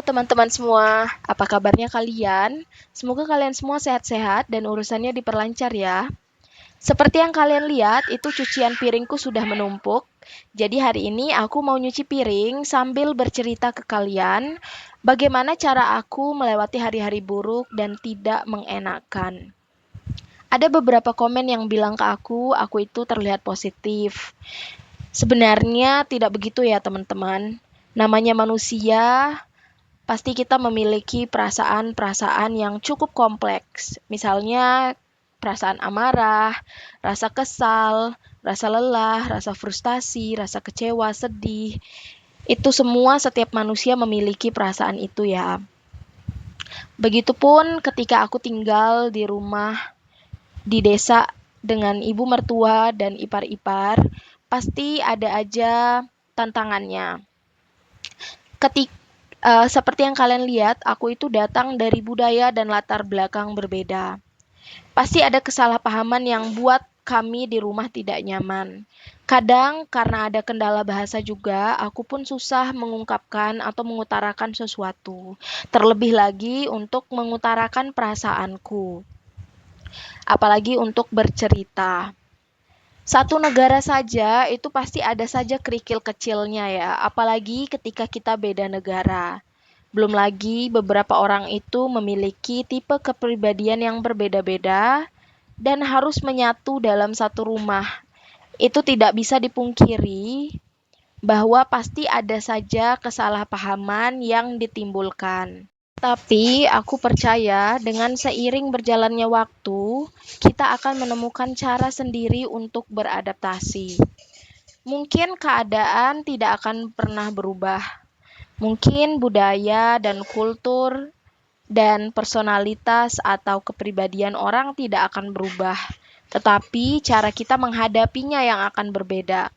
teman-teman semua, apa kabarnya kalian? Semoga kalian semua sehat-sehat dan urusannya diperlancar ya. Seperti yang kalian lihat, itu cucian piringku sudah menumpuk. Jadi hari ini aku mau nyuci piring sambil bercerita ke kalian bagaimana cara aku melewati hari-hari buruk dan tidak mengenakan. Ada beberapa komen yang bilang ke aku itu terlihat positif. Sebenarnya tidak begitu ya teman-teman. Namanya manusia, pasti kita memiliki perasaan-perasaan yang cukup kompleks. Misalnya perasaan amarah, rasa kesal, rasa lelah, rasa frustasi, rasa kecewa, sedih. Itu semua setiap manusia memiliki perasaan itu ya. Begitupun ketika aku tinggal di rumah di desa dengan ibu mertua dan ipar-ipar, pasti ada aja tantangannya. Seperti yang kalian lihat, aku itu datang dari budaya dan latar belakang berbeda. Pasti ada kesalahpahaman yang buat kami di rumah tidak nyaman. Kadang karena ada kendala bahasa juga, aku pun susah mengungkapkan atau mengutarakan sesuatu. Terlebih lagi untuk mengutarakan perasaanku. Apalagi untuk bercerita. Satu negara saja itu pasti ada saja kerikil kecilnya ya, apalagi ketika kita beda negara. Belum lagi beberapa orang itu memiliki tipe kepribadian yang berbeda-beda dan harus menyatu dalam satu rumah. Itu tidak bisa dipungkiri bahwa pasti ada saja kesalahpahaman yang ditimbulkan. Tapi aku percaya dengan seiring berjalannya waktu, kita akan menemukan cara sendiri untuk beradaptasi. Mungkin keadaan tidak akan pernah berubah. Mungkin budaya dan kultur dan personalitas atau kepribadian orang tidak akan berubah. Tetapi cara kita menghadapinya yang akan berbeda.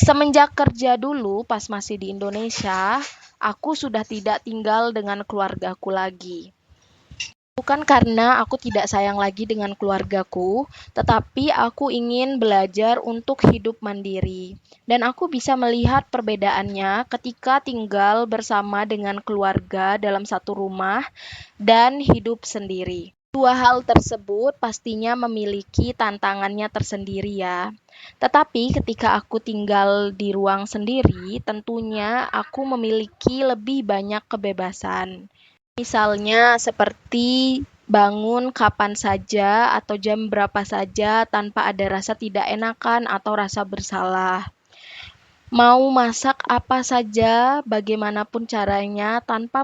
Semenjak kerja dulu pas masih di Indonesia, aku sudah tidak tinggal dengan keluargaku lagi. Bukan karena aku tidak sayang lagi dengan keluargaku, tetapi aku ingin belajar untuk hidup mandiri. Dan aku bisa melihat perbedaannya ketika tinggal bersama dengan keluarga dalam satu rumah dan hidup sendiri. Dua hal tersebut pastinya memiliki tantangannya tersendiri ya. Tetapi ketika aku tinggal di ruang sendiri, tentunya aku memiliki lebih banyak kebebasan. Misalnya seperti bangun kapan saja atau jam berapa saja tanpa ada rasa tidak enakan atau rasa bersalah. Mau masak apa saja, bagaimanapun caranya, tanpa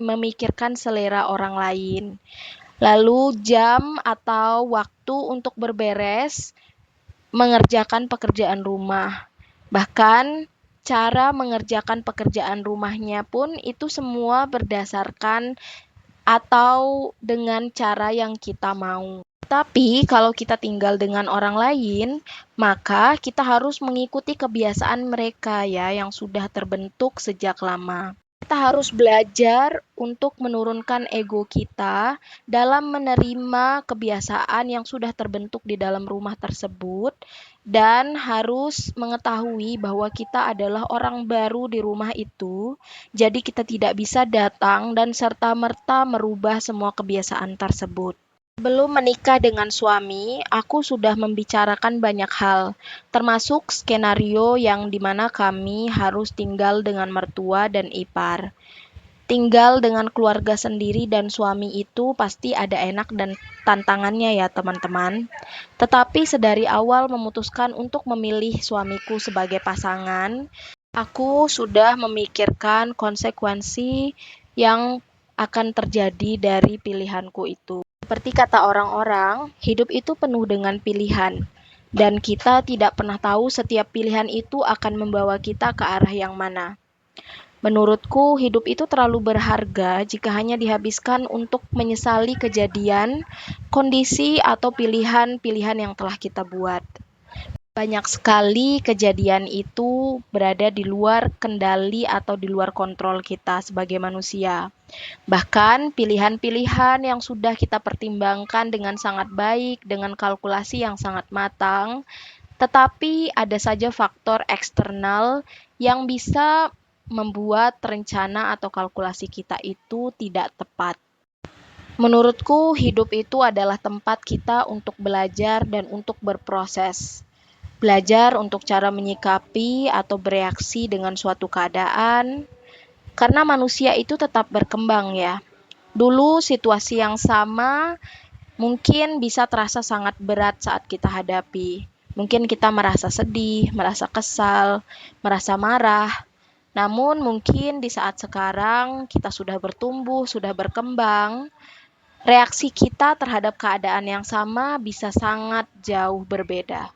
memikirkan selera orang lain. Lalu jam atau waktu untuk berberes, mengerjakan pekerjaan rumah. Bahkan cara mengerjakan pekerjaan rumahnya pun itu semua berdasarkan atau dengan cara yang kita mau. Tapi kalau kita tinggal dengan orang lain, maka kita harus mengikuti kebiasaan mereka ya yang sudah terbentuk sejak lama. Kita harus belajar untuk menurunkan ego kita dalam menerima kebiasaan yang sudah terbentuk di dalam rumah tersebut dan harus mengetahui bahwa kita adalah orang baru di rumah itu. Jadi kita tidak bisa datang dan serta-merta merubah semua kebiasaan tersebut. Sebelum menikah dengan suami, aku sudah membicarakan banyak hal, termasuk skenario yang dimana kami harus tinggal dengan mertua dan ipar. Tinggal dengan keluarga sendiri dan suami itu pasti ada enak dan tantangannya ya teman-teman. Tetapi sedari awal memutuskan untuk memilih suamiku sebagai pasangan, aku sudah memikirkan konsekuensi yang akan terjadi dari pilihanku itu. Seperti kata orang-orang, hidup itu penuh dengan pilihan, dan kita tidak pernah tahu setiap pilihan itu akan membawa kita ke arah yang mana. Menurutku, hidup itu terlalu berharga jika hanya dihabiskan untuk menyesali kejadian, kondisi, atau pilihan-pilihan yang telah kita buat. Banyak sekali kejadian itu berada di luar kendali atau di luar kontrol kita sebagai manusia. Bahkan pilihan-pilihan yang sudah kita pertimbangkan dengan sangat baik, dengan kalkulasi yang sangat matang, tetapi ada saja faktor eksternal yang bisa membuat rencana atau kalkulasi kita itu tidak tepat. Menurutku, hidup itu adalah tempat kita untuk belajar dan untuk berproses. Belajar untuk cara menyikapi atau bereaksi dengan suatu keadaan, karena manusia itu tetap berkembang ya. Dulu situasi yang sama mungkin bisa terasa sangat berat saat kita hadapi. Mungkin kita merasa sedih, merasa kesal, merasa marah. Namun mungkin di saat sekarang kita sudah bertumbuh, sudah berkembang, reaksi kita terhadap keadaan yang sama bisa sangat jauh berbeda.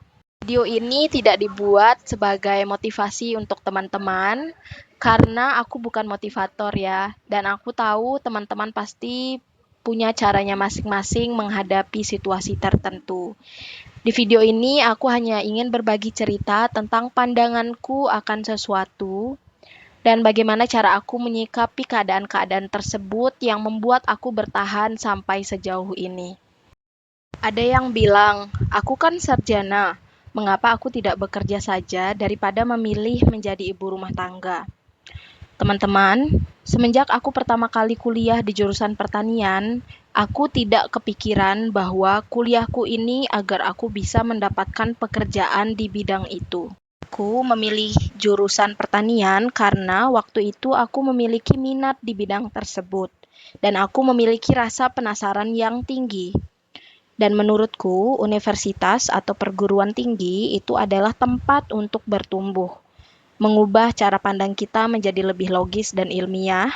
Video ini tidak dibuat sebagai motivasi untuk teman-teman, karena aku bukan motivator ya, dan aku tahu teman-teman pasti punya caranya masing-masing menghadapi situasi tertentu. Di video ini aku hanya ingin berbagi cerita tentang pandanganku akan sesuatu dan bagaimana cara aku menyikapi keadaan-keadaan tersebut yang membuat aku bertahan sampai sejauh ini. Ada yang bilang, aku kan sarjana, mengapa aku tidak bekerja saja daripada memilih menjadi ibu rumah tangga? Teman-teman, semenjak aku pertama kali kuliah di jurusan pertanian, aku tidak kepikiran bahwa kuliahku ini agar aku bisa mendapatkan pekerjaan di bidang itu. Aku memilih jurusan pertanian karena waktu itu aku memiliki minat di bidang tersebut, dan aku memiliki rasa penasaran yang tinggi. Dan menurutku, universitas atau perguruan tinggi itu adalah tempat untuk bertumbuh, mengubah cara pandang kita menjadi lebih logis dan ilmiah,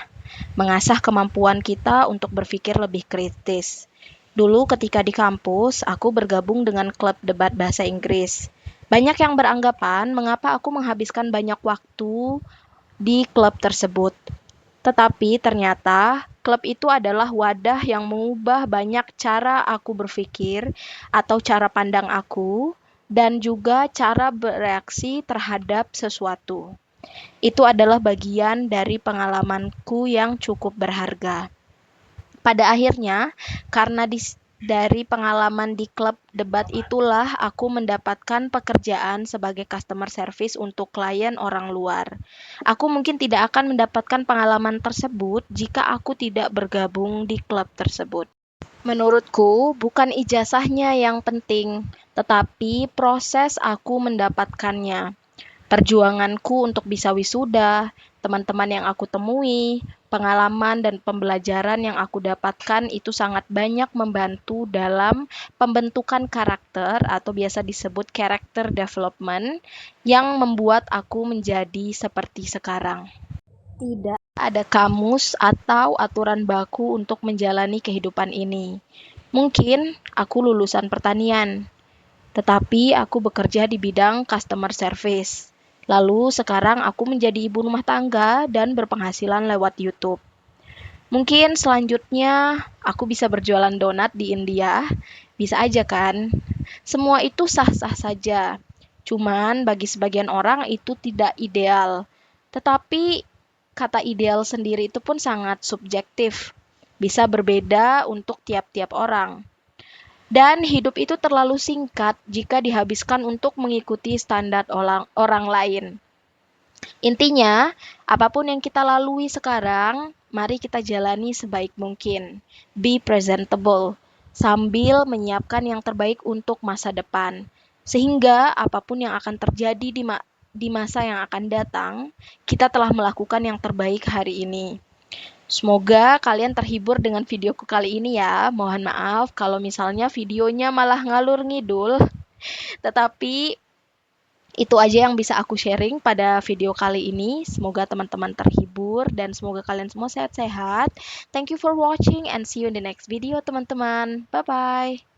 mengasah kemampuan kita untuk berpikir lebih kritis. Dulu ketika di kampus, aku bergabung dengan klub debat bahasa Inggris. Banyak yang beranggapan mengapa aku menghabiskan banyak waktu di klub tersebut. Tetapi ternyata klub itu adalah wadah yang mengubah banyak cara aku berpikir atau cara pandang aku dan juga cara bereaksi terhadap sesuatu. Itu adalah bagian dari pengalamanku yang cukup berharga. Pada akhirnya, karena dari pengalaman di klub debat itulah aku mendapatkan pekerjaan sebagai customer service untuk klien orang luar. Aku mungkin tidak akan mendapatkan pengalaman tersebut jika aku tidak bergabung di klub tersebut. Menurutku, bukan ijazahnya yang penting, tetapi proses aku mendapatkannya. Perjuanganku untuk bisa wisuda, teman-teman yang aku temui, pengalaman dan pembelajaran yang aku dapatkan itu sangat banyak membantu dalam pembentukan karakter atau biasa disebut character development yang membuat aku menjadi seperti sekarang. Tidak ada kamus atau aturan baku untuk menjalani kehidupan ini. Mungkin aku lulusan pertanian, tetapi aku bekerja di bidang customer service. Lalu sekarang aku menjadi ibu rumah tangga dan berpenghasilan lewat YouTube. Mungkin selanjutnya aku bisa berjualan donat di India. Bisa aja kan? Semua itu sah-sah saja. Cuman bagi sebagian orang itu tidak ideal. Tetapi kata ideal sendiri itu pun sangat subjektif. Bisa berbeda untuk tiap-tiap orang. Dan hidup itu terlalu singkat jika dihabiskan untuk mengikuti standar orang lain. Intinya, apapun yang kita lalui sekarang, mari kita jalani sebaik mungkin. Be presentable, sambil menyiapkan yang terbaik untuk masa depan. Sehingga apapun yang akan terjadi di masa yang akan datang, kita telah melakukan yang terbaik hari ini. Semoga kalian terhibur dengan videoku kali ini ya. Mohon maaf kalau misalnya videonya malah ngalur ngidul. Tetapi itu aja yang bisa aku sharing pada video kali ini. Semoga teman-teman terhibur dan semoga kalian semua sehat-sehat. Thank you for watching and see you in the next video teman-teman. Bye-bye.